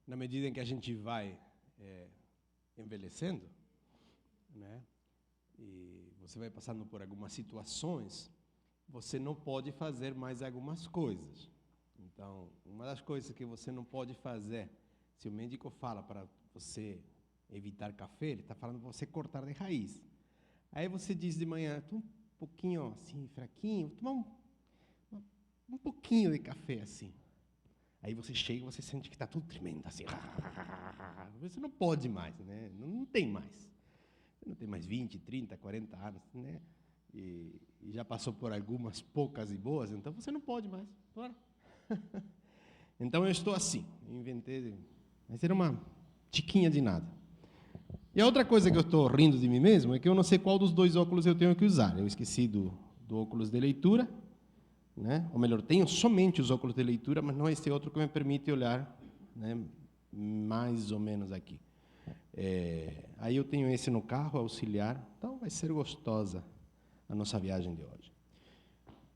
na medida em que a gente vai envelhecendo, né? E você vai passando por algumas situações, você não pode fazer mais algumas coisas. Então, uma das coisas que você não pode fazer, se o médico fala para você evitar café, ele está falando para você cortar de raiz. Aí você diz de manhã, estou um pouquinho assim, fraquinho, vou tomar um pouquinho de café assim. Aí você chega e você sente que está tudo tremendo, assim. Você não pode mais, né? Não tem mais. Você não tem mais 20, 30, 40 anos, né? E já passou por algumas poucas e boas, então você não pode mais. Bora. Então eu estou assim, inventei, mas era uma tiquinha de nada. E a outra coisa que eu estou rindo de mim mesmo é que eu não sei qual dos dois óculos eu tenho que usar. Eu esqueci do óculos de leitura, né? Ou melhor, tenho somente os óculos de leitura, mas não esse outro que me permite olhar, né, mais ou menos aqui. Aí eu tenho esse no carro, auxiliar, então vai ser gostosa a nossa viagem de hoje.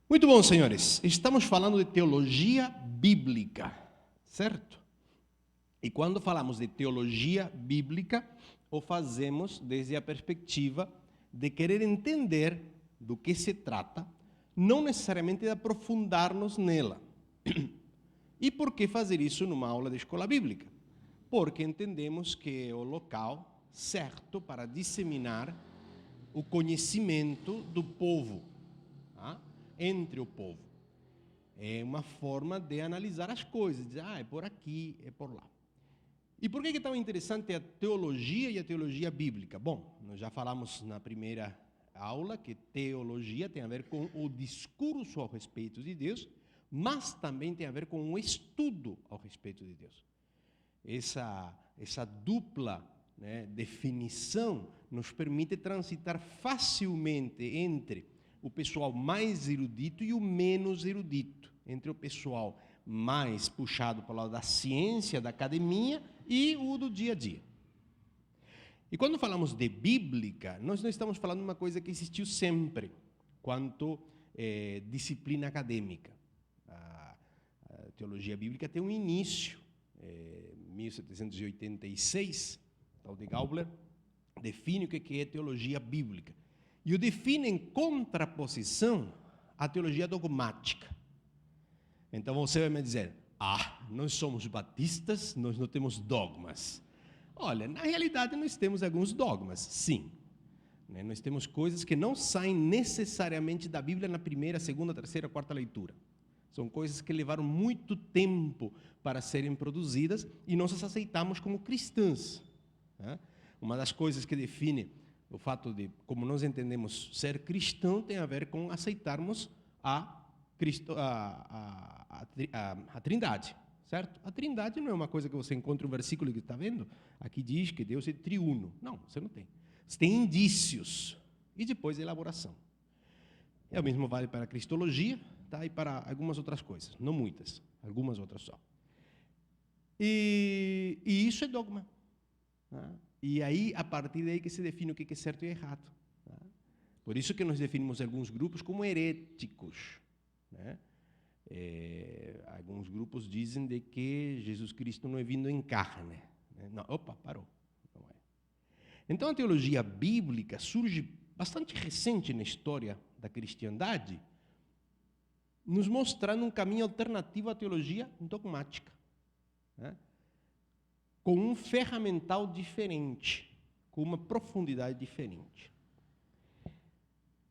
Muito bom, senhores, estamos falando de teologia bíblica, certo? E quando falamos de teologia bíblica, o fazemos desde a perspectiva de querer entender do que se trata, não necessariamente de aprofundar-nos nela. E por que fazer isso numa aula de escola bíblica? Porque entendemos que é o local certo para disseminar o conhecimento do povo, tá? Entre o povo. É uma forma de analisar as coisas, dizer, é por aqui, é por lá. E por que é tão interessante a teologia e a teologia bíblica? Bom, nós já falamos na primeira aula que teologia tem a ver com o discurso ao respeito de Deus, mas também tem a ver com o estudo ao respeito de Deus. Essa dupla, né, definição nos permite transitar facilmente entre o pessoal mais erudito e o menos erudito, entre o pessoal mais puxado para o lado da ciência, da academia, e o do dia a dia. E quando falamos de bíblica, nós não estamos falando de uma coisa que existiu sempre, quanto disciplina acadêmica. A teologia bíblica tem um início, 1786, tal de Gaubler, define o que é teologia bíblica. E o define em contraposição à teologia dogmática. Então você vai me dizer, nós somos batistas, nós não temos dogmas. Olha, na realidade nós temos alguns dogmas, sim. Nós temos coisas que não saem necessariamente da Bíblia na primeira, segunda, terceira, quarta leitura. São coisas que levaram muito tempo para serem produzidas e nós as aceitamos como cristãs. Uma das coisas que define o fato de como nós entendemos ser cristão tem a ver com aceitarmos a Trindade, certo? A Trindade não é uma coisa que você encontra um versículo que está vendo, aqui diz que Deus é triuno. Não, você não tem. Você tem indícios e depois a elaboração. O mesmo vale para a cristologia, tá? E para algumas outras coisas, não muitas, algumas outras só. E isso é dogma. Tá? E aí, a partir daí que se define o que é certo e errado. Tá? Por isso que nós definimos alguns grupos como heréticos. Né? Alguns grupos dizem de que Jesus Cristo não é vindo em carne. Né? Não, parou. Não é. Então, a teologia bíblica surge bastante recente na história da cristandade, nos mostrando um caminho alternativo à teologia dogmática. Né? Com um ferramental diferente, com uma profundidade diferente.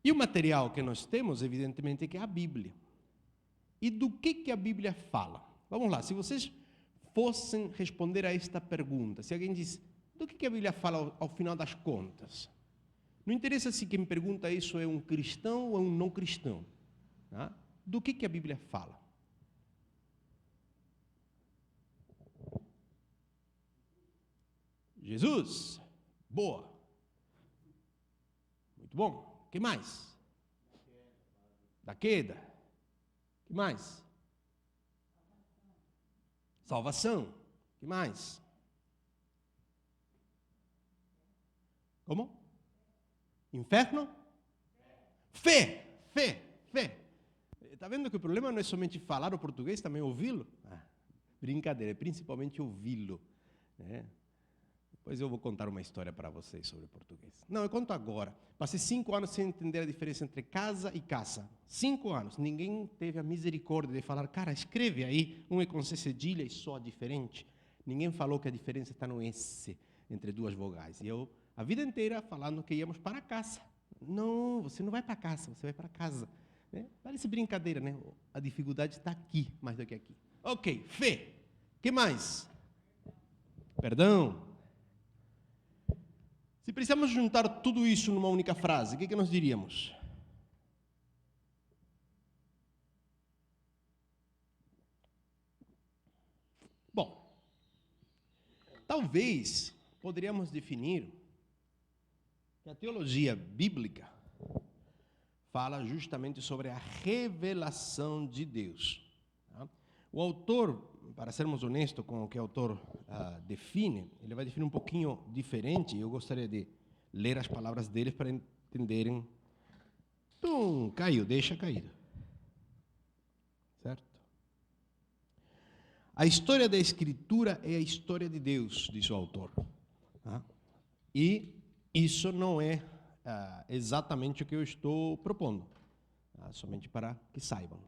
E o material que nós temos, evidentemente, é que é a Bíblia. E do que a Bíblia fala? Vamos lá, se vocês fossem responder a esta pergunta, se alguém diz, do que a Bíblia fala ao final das contas? Não interessa se quem pergunta isso é um cristão ou é um não cristão. Tá? Do que a Bíblia fala? Jesus, boa. Muito bom. O que mais? Da queda. O que mais? Salvação. O que mais? Como? Inferno? Fé. Está vendo que o problema não é somente falar o português, também ouvi-lo? Brincadeira, principalmente ouvi-lo, né? Depois eu vou contar uma história para vocês sobre português. Não, eu conto agora. Passei 5 anos sem entender a diferença entre casa e caça. 5 anos. Ninguém teve a misericórdia de falar, cara, escreve aí, um é com C cedilha e soa diferente. Ninguém falou que a diferença está no S, entre duas vogais. E eu, a vida inteira, falando que íamos para a caça. Não, você não vai para a caça, você vai para casa. Né? Parece brincadeira, né? A dificuldade está aqui, mais do que aqui. Ok, fé. O que mais? Perdão. Se precisamos juntar tudo isso numa única frase, o que nós diríamos? Bom, talvez poderíamos definir que a teologia bíblica fala justamente sobre a revelação de Deus. Tá? O autor, para sermos honestos com o que o autor define, ele vai definir um pouquinho diferente. Eu gostaria de ler as palavras dele para entenderem. Caiu, deixa caído. Certo? A história da Escritura é a história de Deus, diz o autor. Tá? E isso não é exatamente o que eu estou propondo, tá? Somente para que saibam.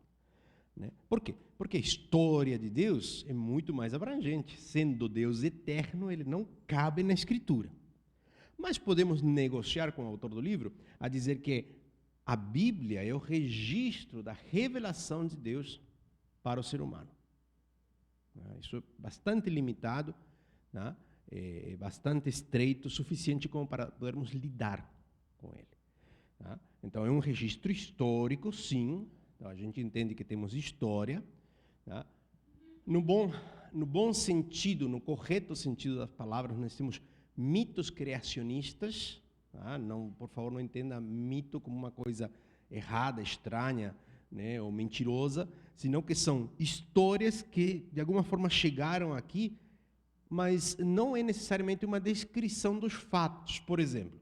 Né? Por quê? Porque a história de Deus é muito mais abrangente. Sendo Deus eterno, ele não cabe na Escritura. Mas podemos negociar com o autor do livro a dizer que a Bíblia é o registro da revelação de Deus para o ser humano. Isso é bastante limitado, né? É bastante estreito, suficiente como para podermos lidar com ele. Tá? Então, é um registro histórico, sim. Então, a gente entende que temos história, tá? No bom sentido, no correto sentido das palavras, nós temos mitos criacionistas. Tá? Não, por favor, não entenda mito como uma coisa errada, estranha, né, ou mentirosa, senão que são histórias que, de alguma forma, chegaram aqui, mas não é necessariamente uma descrição dos fatos. Por exemplo,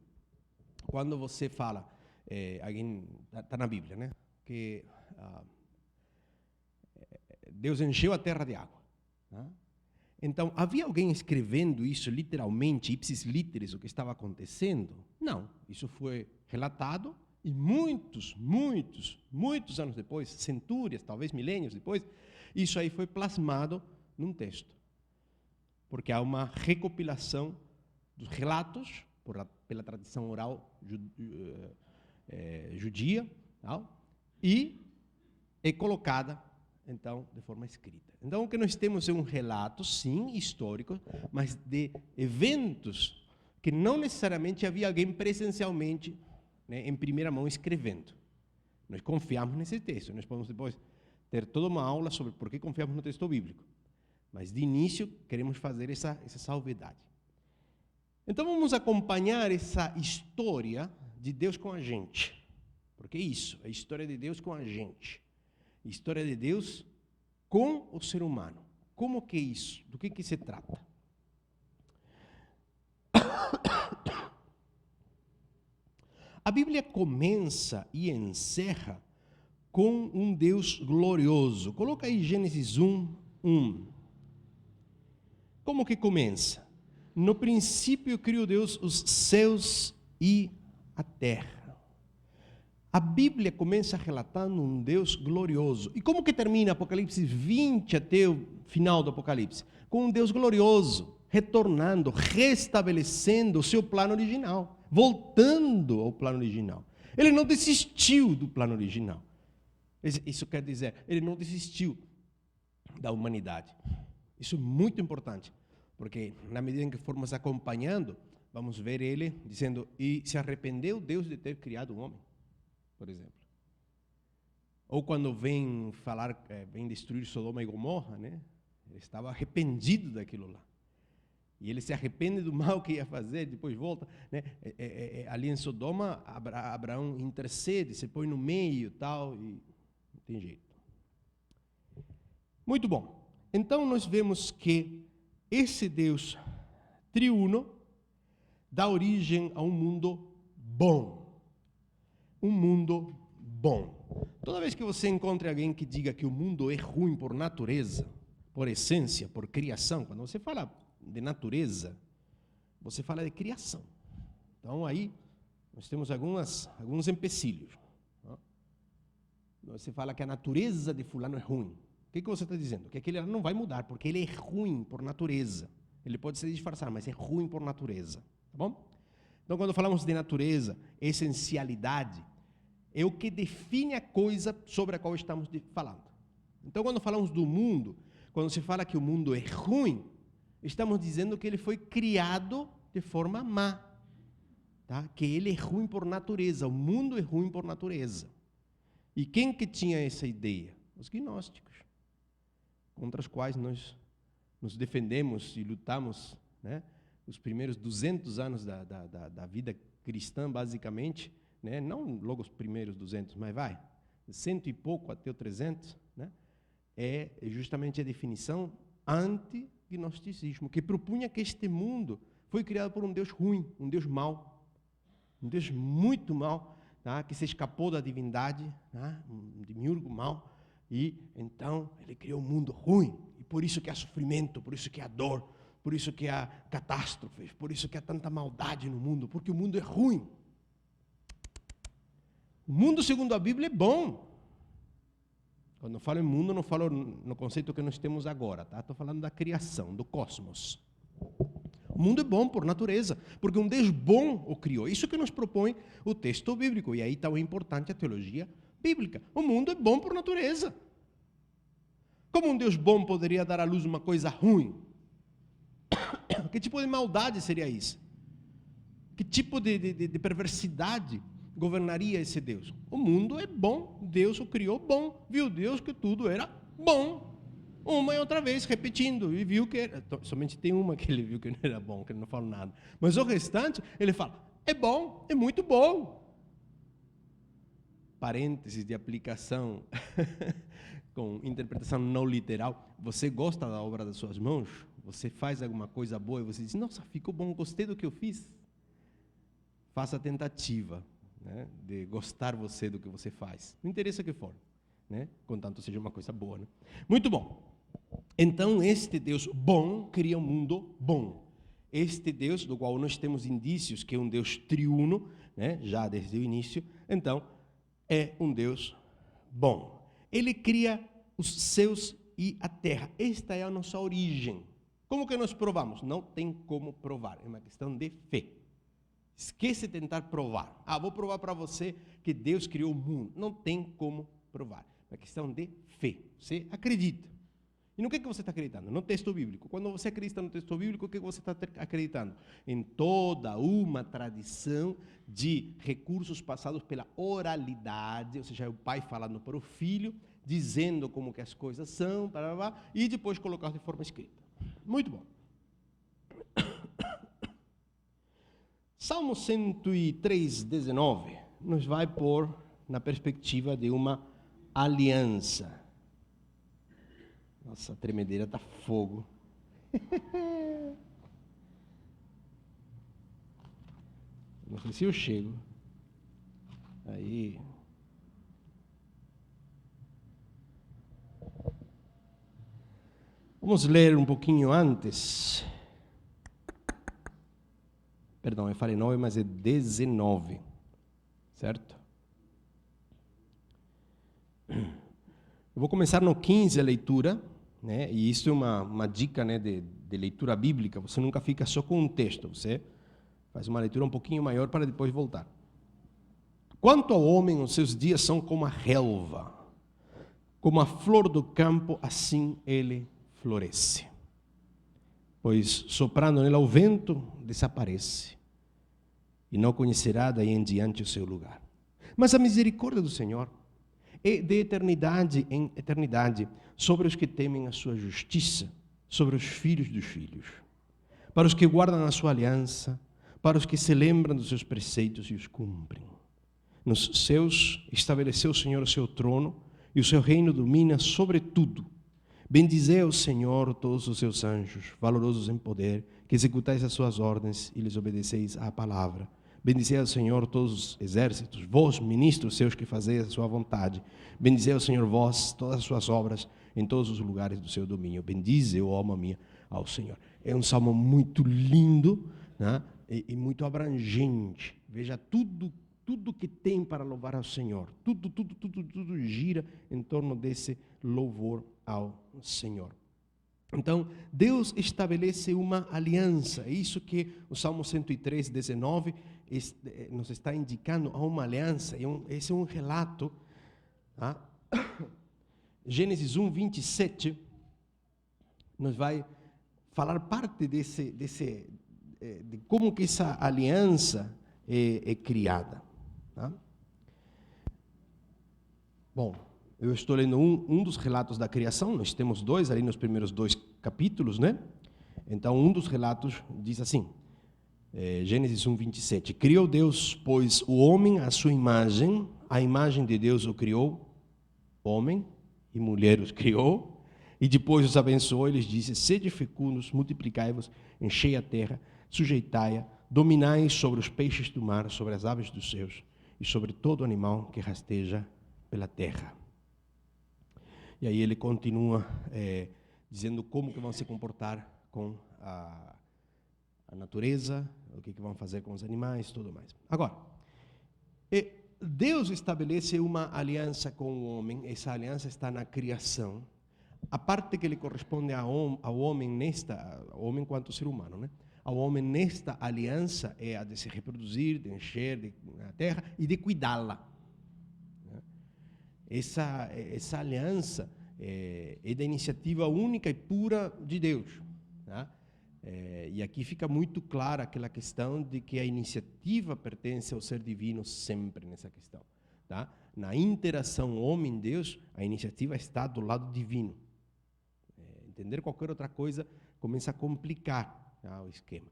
quando você fala, alguém está na Bíblia, né, que Deus encheu a terra de água. Tá? Então, havia alguém escrevendo isso literalmente, ipsis literis, o que estava acontecendo? Não, isso foi relatado e muitos anos depois, centúrias, talvez milênios depois, isso aí foi plasmado num texto. Porque há uma recopilação dos relatos pela tradição oral judia, tal, e é colocada, então, de forma escrita. Então, o que nós temos é um relato, sim, histórico, mas de eventos que não necessariamente havia alguém presencialmente, né, em primeira mão, escrevendo. Nós confiamos nesse texto. Nós podemos depois ter toda uma aula sobre por que confiamos no texto bíblico. Mas, de início, queremos fazer essa salvedade. Então, vamos acompanhar essa história de Deus com a gente. Porque é isso, a história de Deus com a gente. A história de Deus com o ser humano. Como que é isso? Do que se trata? A Bíblia começa e encerra com um Deus glorioso. Coloca aí Gênesis 1:1. Como que começa? No princípio criou Deus os céus e a terra. A Bíblia começa relatando um Deus glorioso. E como que termina Apocalipse 20 até o final do Apocalipse? Com um Deus glorioso, retornando, restabelecendo o seu plano original, voltando ao plano original. Ele não desistiu do plano original. Isso quer dizer, ele não desistiu da humanidade. Isso é muito importante, porque na medida em que formos acompanhando, vamos ver ele dizendo, e se arrependeu Deus de ter criado o homem, por exemplo. Ou quando vem falar, vem destruir Sodoma e Gomorra, né? Ele estava arrependido daquilo lá. E ele se arrepende do mal que ia fazer, depois volta. Né? Ali em Sodoma, Abraão intercede, se põe no meio tal, e não tem jeito. Muito bom. Então, nós vemos que esse Deus triuno dá origem a um mundo bom. Um mundo bom. Toda vez que você encontre alguém que diga que o mundo é ruim por natureza, por essência, por criação. Quando você fala de natureza, você fala de criação. Então, aí, nós temos alguns empecilhos. Você fala que a natureza de fulano é ruim. O que você está dizendo? Que aquele não vai mudar, porque ele é ruim por natureza. Ele pode se disfarçar, mas é ruim por natureza. Tá bom? Então, quando falamos de natureza, essencialidade, é o que define a coisa sobre a qual estamos falando. Então, quando falamos do mundo, quando se fala que o mundo é ruim, estamos dizendo que ele foi criado de forma má. Tá? Que ele é ruim por natureza, o mundo é ruim por natureza. E quem que tinha essa ideia? Os gnósticos, contra os quais nós nos defendemos e lutamos, né? Os primeiros 200 anos da vida cristã, basicamente, né? Não logo os primeiros 200, mas vai, 100 e pouco até o 300, né? É justamente a definição anti-gnosticismo, que propunha que este mundo foi criado por um Deus ruim, um Deus mau, um Deus muito mau, tá? Que se escapou da divindade, tá? Um demiurgo mau, e então ele criou um mundo ruim, e por isso que há sofrimento, por isso que há dor, por isso que há catástrofes, por isso que há tanta maldade no mundo, porque o mundo é ruim. O mundo, segundo a Bíblia, é bom. Quando eu falo em mundo, não falo no conceito que nós temos agora, tá? Estou falando da criação, do cosmos. O mundo é bom por natureza, porque um Deus bom o criou. Isso que nos propõe o texto bíblico. E aí está o importante, a teologia bíblica. O mundo é bom por natureza. Como um Deus bom poderia dar à luz uma coisa ruim? Que tipo de maldade seria isso? Que tipo de perversidade governaria esse Deus? O mundo é bom, Deus o criou bom. Viu Deus que tudo era bom. Uma e outra vez, repetindo, e viu que era, somente tem uma que ele viu que não era bom, que ele não falou nada. Mas o restante, ele fala, é bom, é muito bom. Parênteses de aplicação com interpretação não literal. Você gosta da obra das suas mãos? Você faz alguma coisa boa e você diz, nossa, ficou bom, gostei do que eu fiz. Faça a tentativa, né, de gostar você do que você faz. Não interessa o que for, né, contanto seja uma coisa boa. Né? Muito bom. Então, este Deus bom cria um mundo bom. Este Deus, do qual nós temos indícios que é um Deus triuno, né, já desde o início, então, é um Deus bom. Ele cria os céus e a terra. Esta é a nossa origem. Como que nós provamos? Não tem como provar, é uma questão de fé. Esquece de tentar provar. Vou provar para você que Deus criou o mundo. Não tem como provar. É uma questão de fé. Você acredita. E no que você está acreditando? No texto bíblico. Quando você acredita no texto bíblico, o que você está acreditando? Em toda uma tradição de recursos passados pela oralidade, ou seja, é o pai falando para o filho, dizendo como que as coisas são, e depois colocar de forma escrita. Muito bom. Salmo 103, 19, nos vai pôr na perspectiva de uma aliança. Nossa, a tremedeira está fogo. Não sei se eu chego. Aí. Vamos ler um pouquinho antes. Perdão, eu falei 9, mas é 19. Certo? Eu vou começar no 15 a leitura. Né? E isso é uma dica, né, de leitura bíblica. Você nunca fica só com um texto, você faz uma leitura um pouquinho maior para depois voltar. Quanto ao homem, os seus dias são como a relva, como a flor do campo, assim ele floresce. Pois soprando nela o vento, desaparece, e não conhecerá daí em diante o seu lugar. Mas a misericórdia do Senhor é de eternidade em eternidade sobre os que temem a sua justiça, sobre os filhos dos filhos, para os que guardam a sua aliança, para os que se lembram dos seus preceitos e os cumprem. Nos céus estabeleceu o Senhor o seu trono, e o seu reino domina sobre tudo. Bendizei ao Senhor todos os seus anjos, valorosos em poder, que executais as suas ordens e lhes obedeceis à palavra. Bendizei ao Senhor todos os exércitos, vós, ministros seus que fazeis a sua vontade. Bendizei ao Senhor vós, todas as suas obras, em todos os lugares do seu domínio. Bendize, ó alma minha, ao Senhor. É um salmo muito lindo, né? E muito abrangente. Veja tudo que tem para louvar ao Senhor. Tudo gira em torno desse louvor ao Senhor. Então, Deus estabelece uma aliança. É isso que o Salmo 103, 19 nos está indicando, a uma aliança. Esse é um relato. Tá? Gênesis 1, 27 nos vai falar parte de como que essa aliança é criada. Tá? Bom, eu estou lendo um dos relatos da criação, nós temos dois ali nos primeiros 2 capítulos, né? Então, um dos relatos diz assim, Gênesis 1, 27. Criou Deus, pois, o homem à sua imagem, a imagem de Deus o criou, homem e mulher os criou, e depois os abençoou e lhes disse, sede fecundos, multiplicai-vos, enchei a terra, sujeitai-a, dominai sobre os peixes do mar, sobre as aves dos céus, e sobre todo animal que rasteja pela terra. E aí ele continua dizendo como que vão se comportar com a natureza, o que vão fazer com os animais, tudo mais. Agora, Deus estabelece uma aliança com o homem, essa aliança está na criação. A parte que lhe corresponde ao homem ao homem enquanto ser humano, né? Ao homem nesta aliança é a de se reproduzir, de encher a terra e de cuidá-la. Essa aliança é da iniciativa única e pura de Deus. Tá? E aqui fica muito clara aquela questão de que a iniciativa pertence ao ser divino sempre nessa questão. Tá? Na interação homem-Deus, a iniciativa está do lado divino. Entender qualquer outra coisa começa a complicar, tá, o esquema.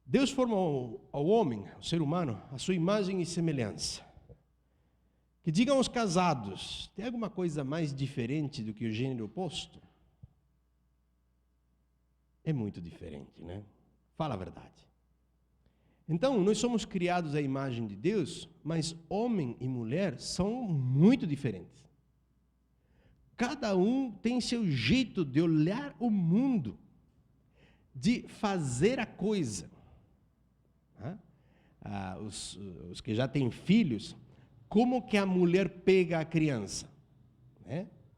Deus formou ao homem, ao ser humano, a sua imagem e semelhança. Que digam os casados, tem alguma coisa mais diferente do que o gênero oposto? É muito diferente, né? Fala a verdade. Então, nós somos criados à imagem de Deus, mas homem e mulher são muito diferentes. Cada um tem seu jeito de olhar o mundo, de fazer a coisa. Os que já têm filhos, como que a mulher pega a criança?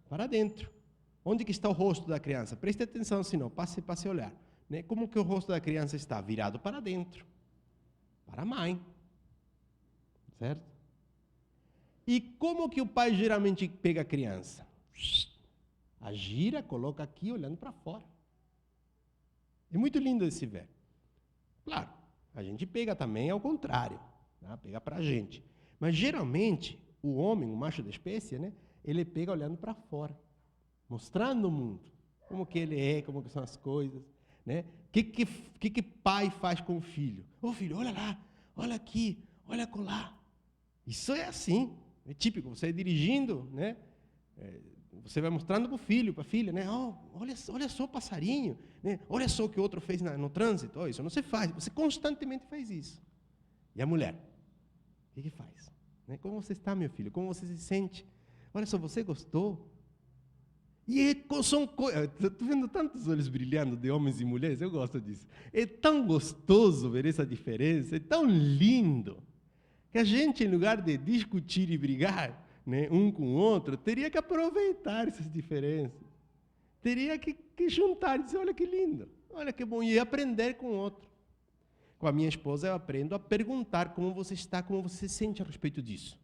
Para dentro. Onde que está o rosto da criança? Preste atenção, senão passe a olhar. Como que o rosto da criança está? Virado para dentro. Para a mãe. Certo? E como que o pai geralmente pega a criança? A gira, coloca aqui, olhando para fora. É muito lindo esse ver. Claro, a gente pega também ao contrário. Tá? Pega para a gente. Mas geralmente, o homem, o macho da espécie, né, ele pega olhando para fora. Mostrando o mundo. Como que ele é, como que são as coisas. Né? Que pai faz com o filho? Ô filho, olha lá, olha aqui, olha acolá. Isso é assim, é típico. Você dirigindo, né? Você vai mostrando para o filho, para a filha, né? Olha só o passarinho, né? Olha só o que o outro fez no trânsito. Isso não se faz, você constantemente faz isso. E a mulher? O que faz? Né? Como você está, meu filho? Como você se sente? Olha só, você gostou? E são coisas. Estou vendo tantos olhos brilhando de homens e mulheres, eu gosto disso. É tão gostoso ver essa diferença, é tão lindo, que a gente, em lugar de discutir e brigar, né, um com o outro, teria que aproveitar essas diferenças. Teria que juntar e dizer, olha que lindo, olha que bom, e aprender com o outro. Com a minha esposa, eu aprendo a perguntar como você está, como você se sente a respeito disso.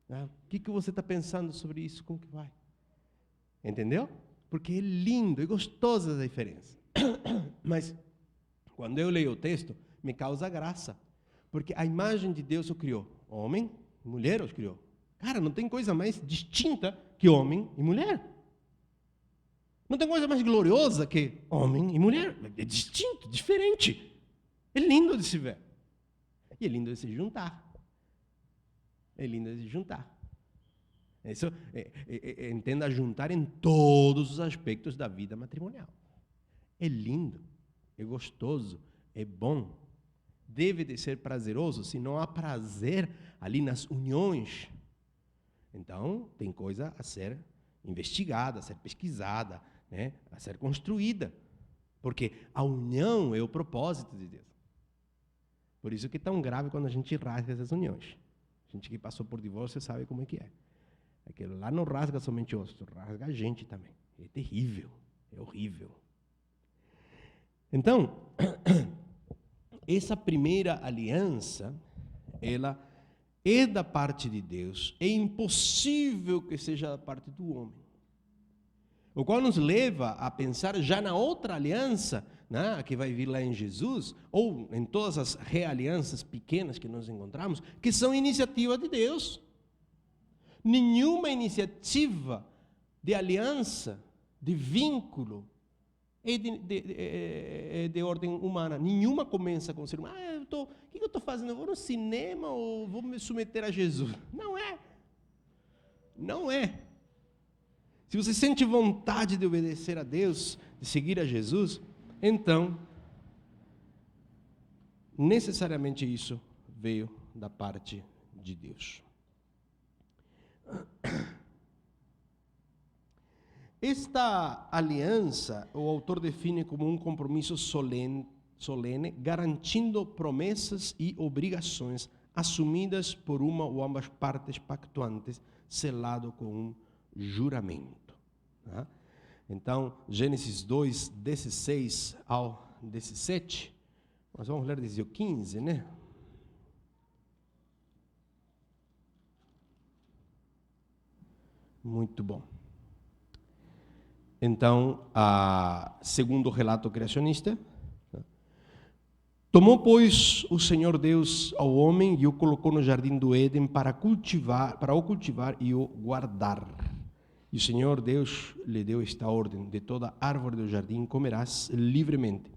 O que você está pensando sobre isso, como que vai? Entendeu? Porque é lindo, é gostoso essa diferença. Mas, quando eu leio o texto, me causa graça. Porque a imagem de Deus o criou. Homem e mulher os criou. Cara, não tem coisa mais distinta que homem e mulher. Não tem coisa mais gloriosa que homem e mulher. É distinto, diferente. É lindo de se ver. E é lindo de se juntar. É lindo de se juntar. Isso, entenda juntar em todos os aspectos da vida matrimonial. É lindo, é gostoso, é bom. Deve de ser prazeroso, se não há prazer ali nas uniões. Então, tem coisa a ser investigada, a ser pesquisada, né? A ser construída. Porque a união é o propósito de Deus. Por isso que é tão grave quando a gente rasga essas uniões. A gente que passou por divórcio sabe como é que é. Aquilo lá não rasga somente osso, rasga a gente também. É terrível, é horrível. Então, essa primeira aliança, ela é da parte de Deus. É impossível que seja da parte do homem. O qual nos leva a pensar já na outra aliança, né, que vai vir lá em Jesus, ou em todas as realianças pequenas que nós encontramos, que são iniciativa de Deus. Nenhuma iniciativa de aliança, de vínculo, é de ordem humana. Nenhuma começa com o ser humano. O que eu estou fazendo? Eu vou no cinema ou vou me submeter a Jesus? Não é. Não é. Se você sente vontade de obedecer a Deus, de seguir a Jesus, então, necessariamente isso veio da parte de Deus. Esta aliança, o autor define como um compromisso solene, garantindo promessas e obrigações assumidas por uma ou ambas partes pactuantes, selado com um juramento. Tá? Então, Gênesis 2, 16 ao 17, nós vamos ler desde o 15, né? Muito bom. Então, segundo o relato criacionista, tomou, pois, o Senhor Deus ao homem e o colocou no jardim do Éden para o cultivar e o guardar. E o Senhor Deus lhe deu esta ordem: de toda árvore do jardim comerás livremente,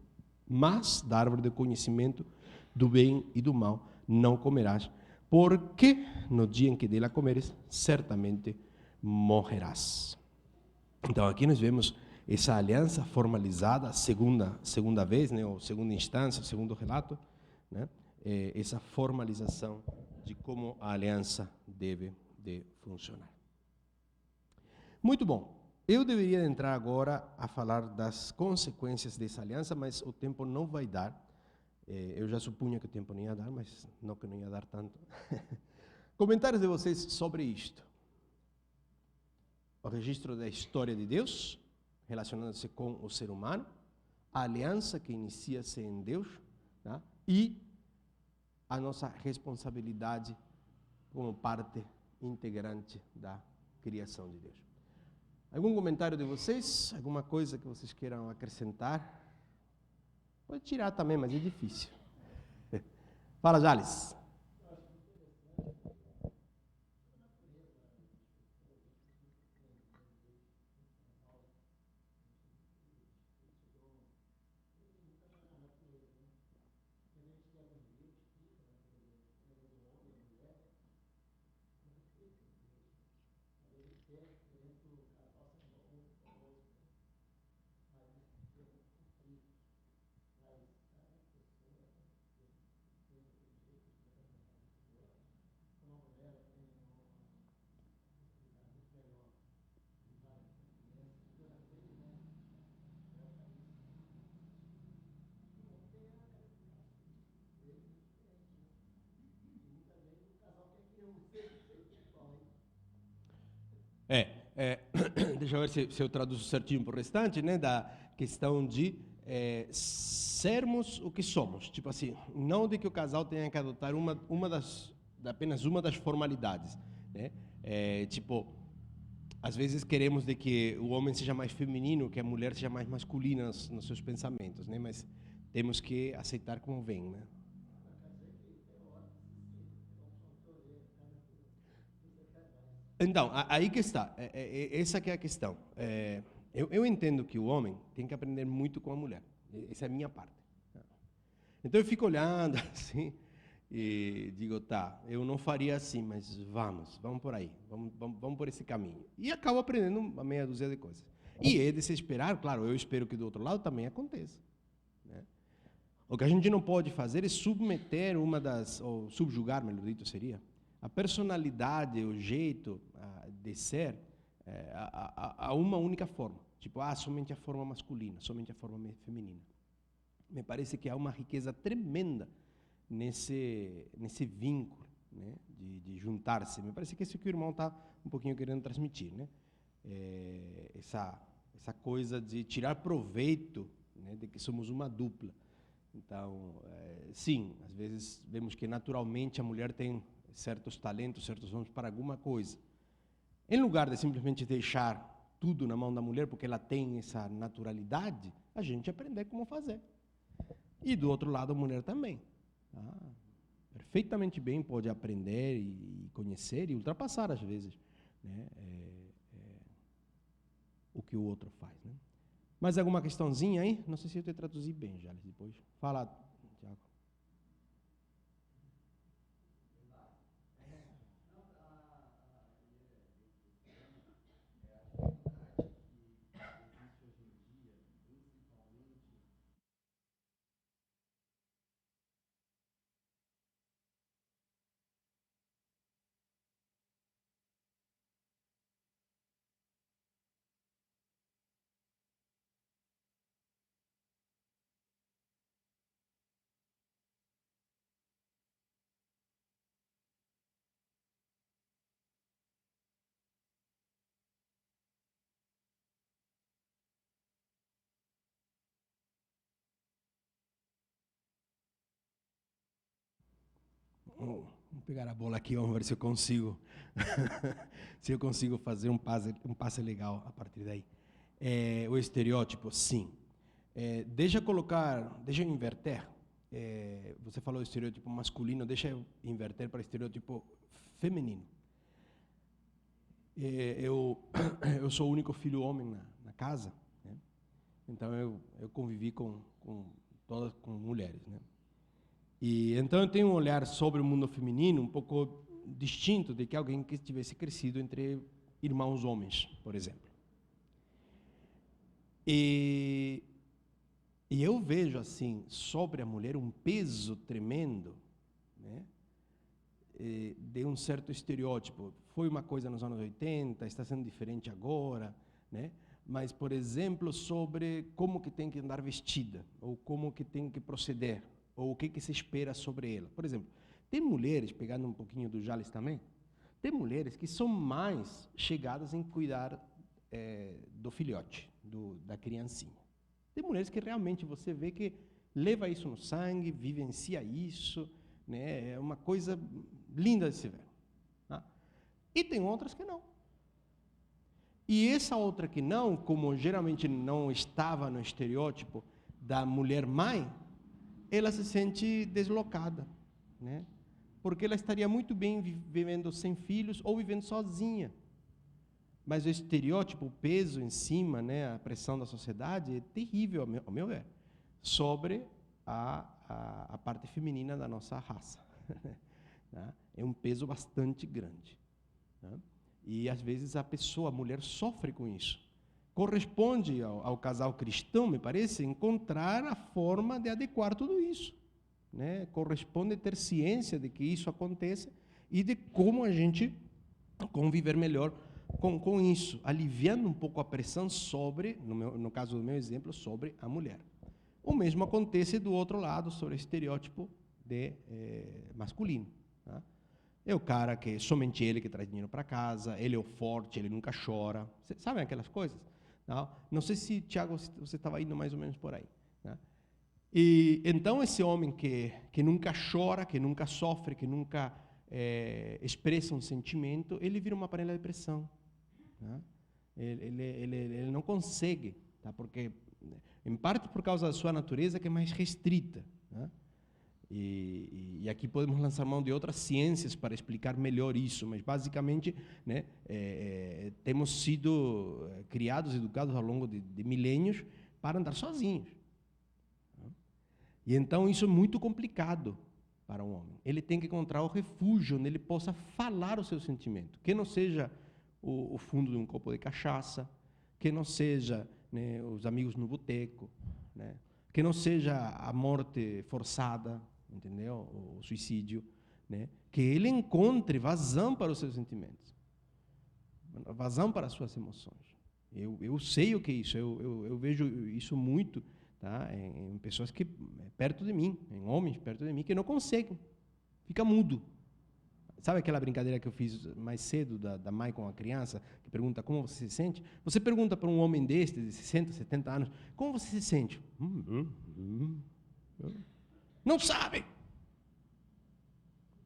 mas da árvore do conhecimento do bem e do mal não comerás, porque no dia em que dela comeres, certamente morrerás. Então aqui nós vemos essa aliança formalizada, segunda vez, né, ou segunda instância, segundo relato, né, essa formalização de como a aliança deve de funcionar. Muito bom. Eu deveria entrar agora a falar das consequências dessa aliança, mas o tempo não vai dar. Eu já supunha que o tempo não ia dar, mas não que não ia dar tanto. Comentários de vocês sobre isto. O registro da história de Deus, relacionando-se com o ser humano, a aliança que inicia-se em Deus, tá? E a nossa responsabilidade como parte integrante da criação de Deus. Algum comentário de vocês? Alguma coisa que vocês queiram acrescentar? Pode tirar também, mas é difícil. Fala, Jales. Deixa eu ver se eu traduzo certinho para o restante, né, da questão de sermos o que somos. Tipo assim, não de que o casal tenha que adotar apenas uma das formalidades, né? Tipo, às vezes queremos de que o homem seja mais feminino, que a mulher seja mais masculina nos seus pensamentos, né? Mas temos que aceitar como vem, né? Então, aí que está. Essa que é a questão. Eu entendo que o homem tem que aprender muito com a mulher. Essa é a minha parte. Então eu fico olhando assim e digo, tá, eu não faria assim, mas vamos por aí, vamos por esse caminho. E acabo aprendendo uma meia dúzia de coisas. E é de se esperar, claro, eu espero que do outro lado também aconteça, né? O que a gente não pode fazer é submeter ou subjugar, melhor dito seria, a personalidade, o jeito de ser a uma única forma. Tipo, somente a forma masculina, somente a forma feminina. Me parece que há uma riqueza tremenda nesse vínculo, né, de juntar-se. Me parece que é isso que o irmão está um pouquinho querendo transmitir, né? Essa coisa de tirar proveito, né, de que somos uma dupla. Então, sim, às vezes vemos que naturalmente a mulher tem certos talentos, certos dons para alguma coisa. Em lugar de simplesmente deixar tudo na mão da mulher, porque ela tem essa naturalidade, a gente aprender como fazer. E do outro lado, a mulher também. Perfeitamente bem pode aprender e conhecer e ultrapassar, às vezes, né, o que o outro faz. Né? Mais alguma questãozinha aí? Não sei se eu te traduzi bem, já depois. Fala, Tiago. Vamos pegar a bola aqui, vamos ver se eu consigo se eu consigo fazer um passe legal a partir daí. O estereótipo, sim. Deixa eu inverter. Você falou do estereótipo masculino, deixa eu inverter para o estereótipo feminino. Eu sou o único filho homem na casa, né? Então eu convivi com mulheres, né? E então eu tenho um olhar sobre o mundo feminino um pouco distinto de que alguém que tivesse crescido entre irmãos homens, por exemplo. E eu vejo assim sobre a mulher um peso tremendo, né, de um certo estereótipo. Foi uma coisa nos anos 80, está sendo diferente agora, né? Mas, por exemplo, sobre como que tem que andar vestida, ou como que tem que proceder, ou o que se espera sobre ela. Por exemplo, tem mulheres, pegando um pouquinho do Jales também, tem mulheres que são mais chegadas em cuidar do filhote, da criancinha. Tem mulheres que realmente você vê que leva isso no sangue, vivencia isso, né? É uma coisa linda de se ver. Tá? E tem outras que não. E essa outra que não, como geralmente não estava no estereótipo da mulher mãe, ela se sente deslocada, né? Porque ela estaria muito bem vivendo sem filhos ou vivendo sozinha. Mas o estereótipo, o peso em cima, né, a pressão da sociedade é terrível, ao meu ver, sobre a parte feminina da nossa raça. É um peso bastante grande. Né? E, às vezes, a mulher sofre com isso. Corresponde ao casal cristão, me parece, encontrar a forma de adequar tudo isso. Né? Corresponde ter ciência de que isso acontece e de como a gente conviver melhor com isso, aliviando um pouco a pressão sobre, no caso do meu exemplo, sobre a mulher. O mesmo acontece do outro lado, sobre o estereótipo masculino. Tá? É o cara que somente ele que traz dinheiro para casa, ele é o forte, ele nunca chora. Sabem aquelas coisas? Não sei se, Tiago, você estava indo mais ou menos por aí. Né? E então esse homem que nunca chora, que nunca sofre, que nunca expressa um sentimento, ele vira uma panela de pressão. Né? Ele não consegue, tá? Porque, em parte por causa da sua natureza, que é mais restrita. Né? E aqui podemos lançar mão de outras ciências para explicar melhor isso, mas basicamente, né, temos sido criados, educados ao longo de milênios para andar sozinhos. Né? E então isso é muito complicado para um homem. Ele tem que encontrar o refúgio onde ele possa falar o seu sentimento, que não seja o fundo de um copo de cachaça, que não seja, né, os amigos no boteco, né, que não seja a morte forçada, entendeu? O suicídio, né? Que ele encontre vazão para os seus sentimentos. vazão para as suas emoções. Eu sei o que é isso, eu vejo isso muito, tá? Em pessoas que perto de mim, em homens perto de mim, que não conseguem, fica mudo. Sabe aquela brincadeira que eu fiz mais cedo da mãe com a criança, que pergunta como você se sente? Você pergunta para um homem deste, de 60, 70 anos, como você se sente? Não sabe!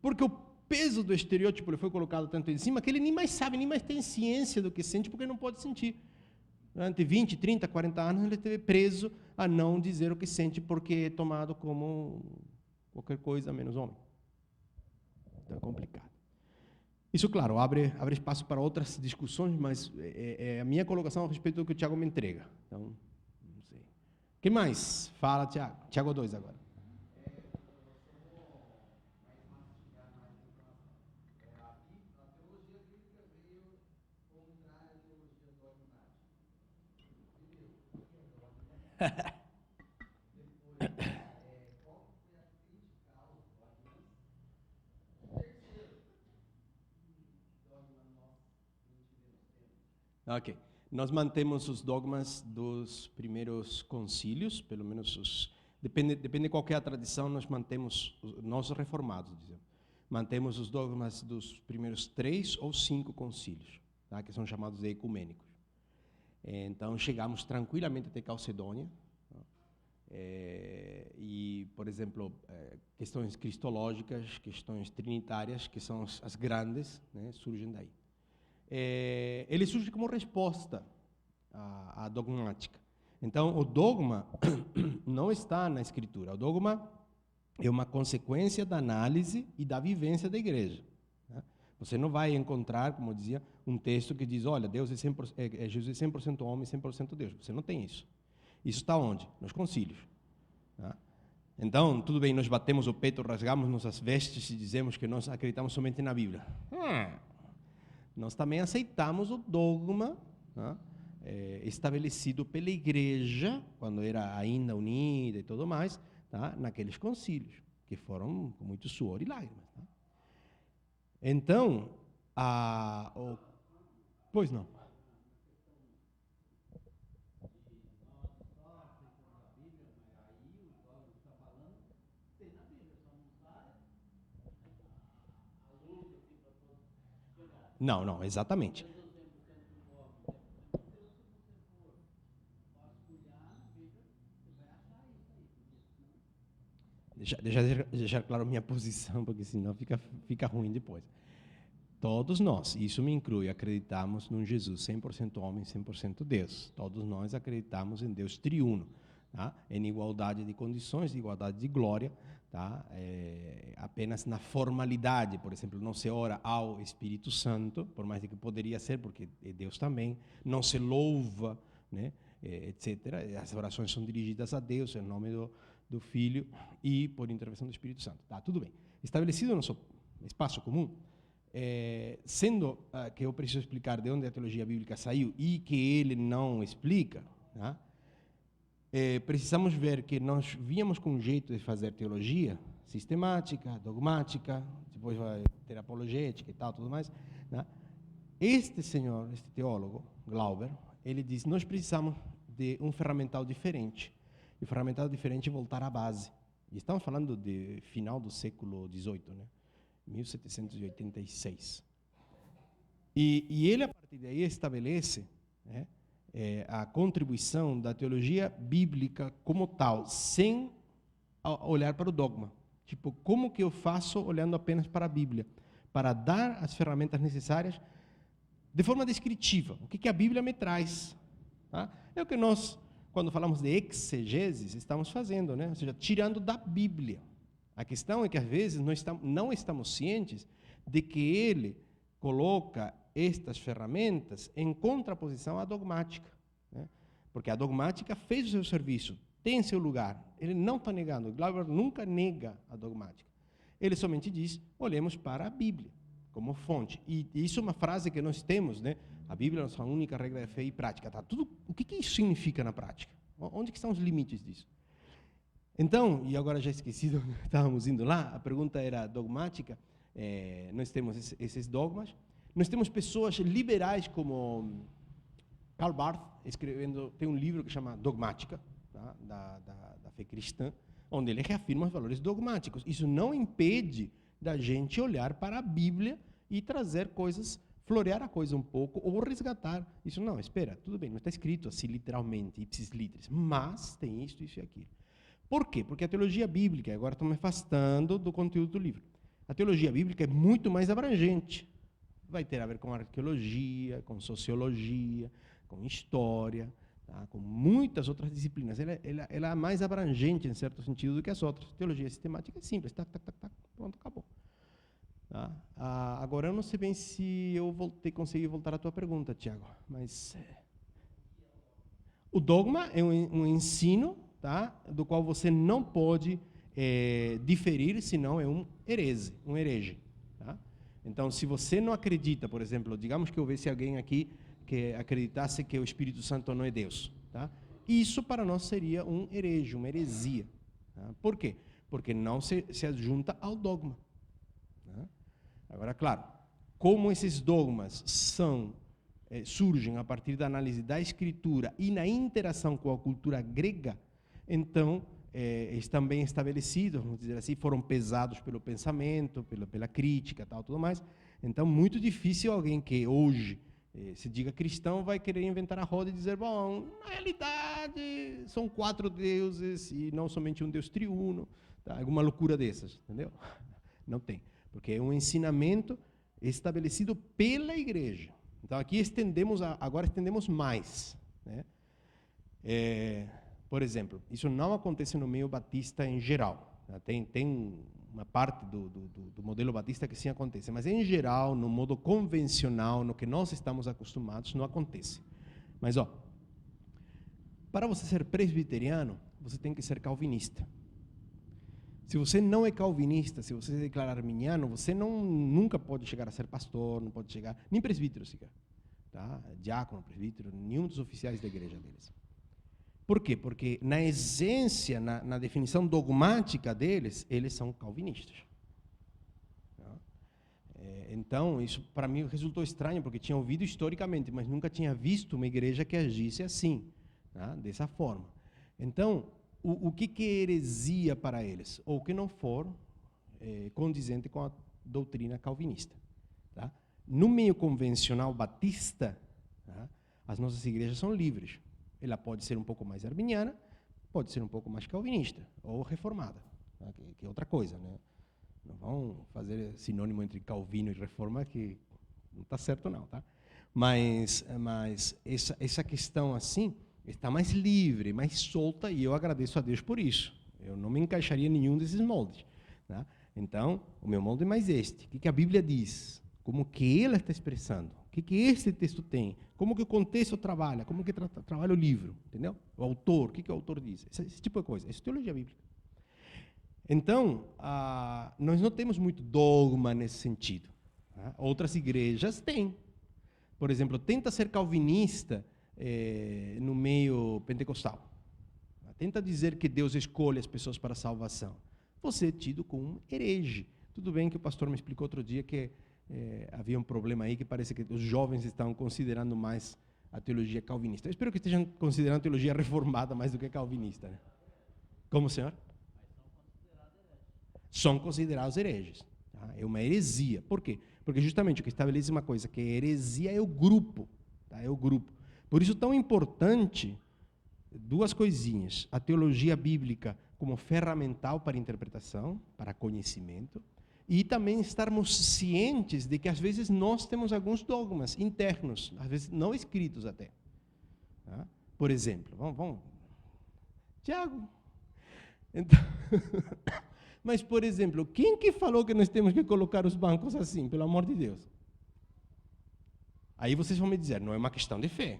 Porque o peso do estereótipo lhe foi colocado tanto em cima que ele nem mais sabe, nem mais tem ciência do que sente, porque não pode sentir. Durante 20, 30, 40 anos, ele esteve preso a não dizer o que sente, porque é tomado como qualquer coisa menos homem. Então é complicado. Isso, claro, abre espaço para outras discussões, mas é a minha colocação a respeito do que o Tiago me entrega. Então, não sei. O que mais? Fala, Tiago. Tiago 2 agora. Ok. Nós mantemos os dogmas dos primeiros concílios, pelo menos depende qual é a tradição, nós mantemos, nós reformados, dizemos, mantemos os dogmas dos primeiros 3 ou 5 concílios, tá? Que são chamados de ecumênicos. Então, chegamos tranquilamente até Calcedônia, e, por exemplo, questões cristológicas, questões trinitárias, que são as grandes, né, surgem daí. Ele surge como resposta à dogmática. Então, o dogma não está na Escritura. O dogma é uma consequência da análise e da vivência da igreja. Né? Você não vai encontrar, como eu dizia, um texto que diz, olha, Deus Jesus é 100% homem, 100% Deus. Você não tem isso. Isso está onde? Nos concílios. Tá? Então, tudo bem, nós batemos o peito, rasgamos nossas vestes e dizemos que nós acreditamos somente na Bíblia. Nós também aceitamos o dogma, né, estabelecido pela igreja, quando era ainda unida e tudo mais, tá, naqueles concílios, que foram com muito suor e lágrimas. Tá? Então, pois não. Não, exatamente. Deixar claro minha posição, porque senão fica ruim depois. Todos nós, isso me inclui, acreditamos num Jesus 100% homem, 100% Deus. Todos nós acreditamos em Deus triuno, tá? Em igualdade de condições, igualdade de glória, tá? Apenas na formalidade, por exemplo, não se ora ao Espírito Santo, por mais que poderia ser, porque é Deus também, não se louva, né? Etc. As orações são dirigidas a Deus, em nome do Filho e por intervenção do Espírito Santo. Tá, tudo bem. Estabelecido o nosso espaço comum, sendo que eu preciso explicar de onde a teologia bíblica saiu e que ele não explica, tá? Precisamos ver que nós víamos com um jeito de fazer teologia sistemática, dogmática, depois vai ter apologética e tal, tudo mais. Tá? Este teólogo, Glauber, ele diz, nós precisamos de um ferramental diferente. E o ferramental diferente é voltar à base. E estamos falando de final do século XVIII, né? 1786. E ele, a partir daí, estabelece, né, a contribuição da teologia bíblica como tal, sem olhar para o dogma. Tipo, como que eu faço olhando apenas para a Bíblia? Para dar as ferramentas necessárias de forma descritiva. O que a Bíblia me traz? Tá? É o que nós, quando falamos de exegeses, estamos fazendo, né? Ou seja, tirando da Bíblia. A questão é que, às vezes, não estamos cientes de que ele coloca estas ferramentas em contraposição à dogmática. Né? Porque a dogmática fez o seu serviço, tem seu lugar. Ele não está negando. Glauber nunca nega a dogmática. Ele somente diz, olhemos para a Bíblia como fonte. E isso é uma frase que nós temos, né? A Bíblia é a nossa única regra de fé e prática. Tá? O que isso significa na prática? Onde que estão os limites disso? Então, e agora já esquecido, estávamos indo lá, a pergunta era dogmática, nós temos esses dogmas, Nós temos pessoas liberais como Karl Barth, tem um livro que chama Dogmática, tá? da fé cristã, onde ele reafirma os valores dogmáticos. Isso não impede da gente olhar para a Bíblia e trazer coisas, florear a coisa um pouco, ou resgatar. Isso não, espera, tudo bem, não está escrito assim literalmente, ipsis literis, mas tem isso e aquilo. Por quê? Porque a teologia bíblica, agora estou me afastando do conteúdo do livro, a teologia bíblica é muito mais abrangente. Vai ter a ver com arqueologia, com sociologia, com história, tá? Com muitas outras disciplinas. Ela é mais abrangente, em certo sentido, do que as outras. Teologia sistemática é simples, pronto, acabou. Tá? Agora, eu não sei bem se eu consegui voltar à tua pergunta, Tiago, mas o dogma é um ensino, tá? Do qual você não pode diferir, senão é um herege. Tá? Então, se você não acredita, por exemplo, digamos que houvesse alguém aqui que acreditasse que o Espírito Santo não é Deus, tá? Isso para nós seria um herege, uma heresia. Tá? Por quê? Porque não se adjunta ao dogma. Tá? Agora, claro, como esses dogmas surgem a partir da análise da Escritura e na interação com a cultura grega, então, estão bem estabelecidos, vamos dizer assim, foram pesados pelo pensamento, pela crítica, tudo mais. Então, muito difícil alguém que hoje se diga cristão vai querer inventar a roda e dizer, bom, na realidade são 4 deuses e não somente um Deus triuno, tá? Alguma loucura dessas, entendeu? Não tem, porque é um ensinamento estabelecido pela igreja. Então, aqui agora estendemos mais, né? Por exemplo, isso não acontece no meio batista em geral. Tá? Tem uma parte do modelo batista que sim acontece, mas em geral, no modo convencional, no que nós estamos acostumados, não acontece. Mas, para você ser presbiteriano, você tem que ser calvinista. Se você não é calvinista, se você se declarar arminiano, você nunca pode chegar a ser pastor, não pode chegar, nem presbítero sequer. Tá? Diácono, presbítero, nenhum dos oficiais da igreja deles. Por quê? Porque na essência, na definição dogmática deles, eles são calvinistas. Então, isso para mim resultou estranho, porque tinha ouvido historicamente, mas nunca tinha visto uma igreja que agisse assim, tá? Dessa forma. Então, o que é heresia para eles? Ou que não for condizente com a doutrina calvinista. Tá? No meio convencional batista, tá? As nossas igrejas são livres. Ela pode ser um pouco mais arminiana, pode ser um pouco mais calvinista, ou reformada, tá? que é outra coisa, né? Não vão fazer sinônimo entre Calvino e Reforma, que não está certo não, tá? Mas essa questão assim está mais livre, mais solta, e eu agradeço a Deus por isso. Eu não me encaixaria em nenhum desses moldes, tá? Então, o meu molde é mais este. O que a Bíblia diz? Como que ela está expressando? O que esse texto tem? Como que o contexto trabalha? Como que trabalha o livro? Entendeu? O autor, o que o autor diz? Esse tipo de coisa. Isso é teologia bíblica. Então, nós não temos muito dogma nesse sentido. Tá? Outras igrejas têm. Por exemplo, tenta ser calvinista no meio pentecostal. Tenta dizer que Deus escolhe as pessoas para a salvação. Você é tido como um herege. Tudo bem que o pastor me explicou outro dia que havia um problema aí, que parece que os jovens estão considerando mais a teologia calvinista. Eu espero que estejam considerando a teologia reformada mais do que calvinista. Né? Como, senhor? São considerados hereges. Tá? É uma heresia. Por quê? Porque justamente o que estabelece uma coisa, que a heresia é o grupo. Tá? É o grupo. Por isso, tão importante, 2 coisinhas. A teologia bíblica como ferramental para interpretação, para conhecimento, e também estarmos cientes de que, às vezes, nós temos alguns dogmas internos, às vezes não escritos até. Tá? Por exemplo, vamos. Tiago. Então, mas, por exemplo, quem que falou que nós temos que colocar os bancos assim, pelo amor de Deus? Aí vocês vão me dizer, não é uma questão de fé.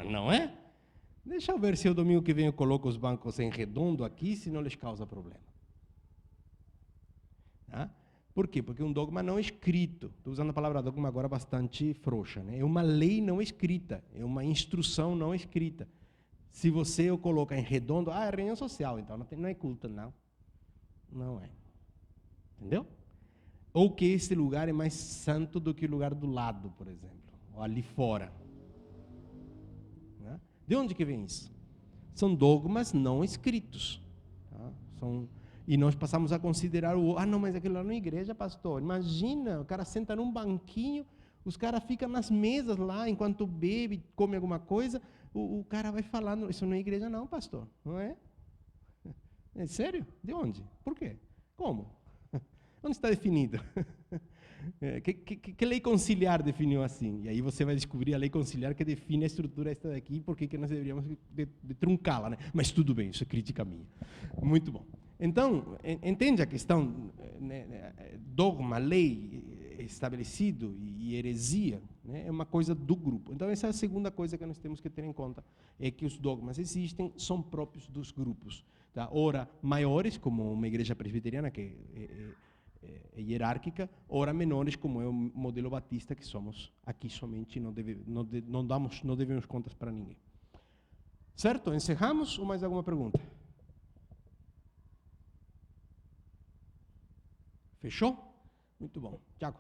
Não é? Deixa eu ver se o domingo que vem eu coloco os bancos em redondo aqui, se não lhes causa problema. Tá? Por quê? Porque um dogma não escrito, estou usando a palavra dogma agora bastante frouxa, né? É uma lei não escrita, é uma instrução não escrita. Se você o coloca em redondo, é reunião social, então não é culto, não. Não é. Entendeu? ou que esse lugar é mais santo do que o lugar do lado, por exemplo, ou ali fora. Né? De onde que vem isso? São dogmas não escritos. Tá? E nós passamos a considerar não, mas aquilo lá não é igreja, pastor. Imagina, o cara senta num banquinho, os caras ficam nas mesas lá, enquanto bebe, come alguma coisa, o cara vai falando, isso não é igreja não, pastor, não é? É sério? De onde? Por quê? Como? Onde está definido? Que lei conciliar definiu assim? E aí você vai descobrir a lei conciliar que define a estrutura esta daqui, por que nós deveríamos de truncá-la, né? Mas tudo bem, isso é crítica minha. Muito bom. Então, entende a questão, né? Dogma, lei estabelecido e heresia, né? É uma coisa do grupo. Então, essa é a segunda coisa que nós temos que ter em conta, é que os dogmas existem, são próprios dos grupos. Tá? Ora, maiores, como uma igreja presbiteriana, que é hierárquica, ora menores, como é o modelo batista, que somos aqui somente, não devemos contas para ninguém. Certo? Encerramos ou mais alguma pergunta? Fechou? Muito bom. Tiago.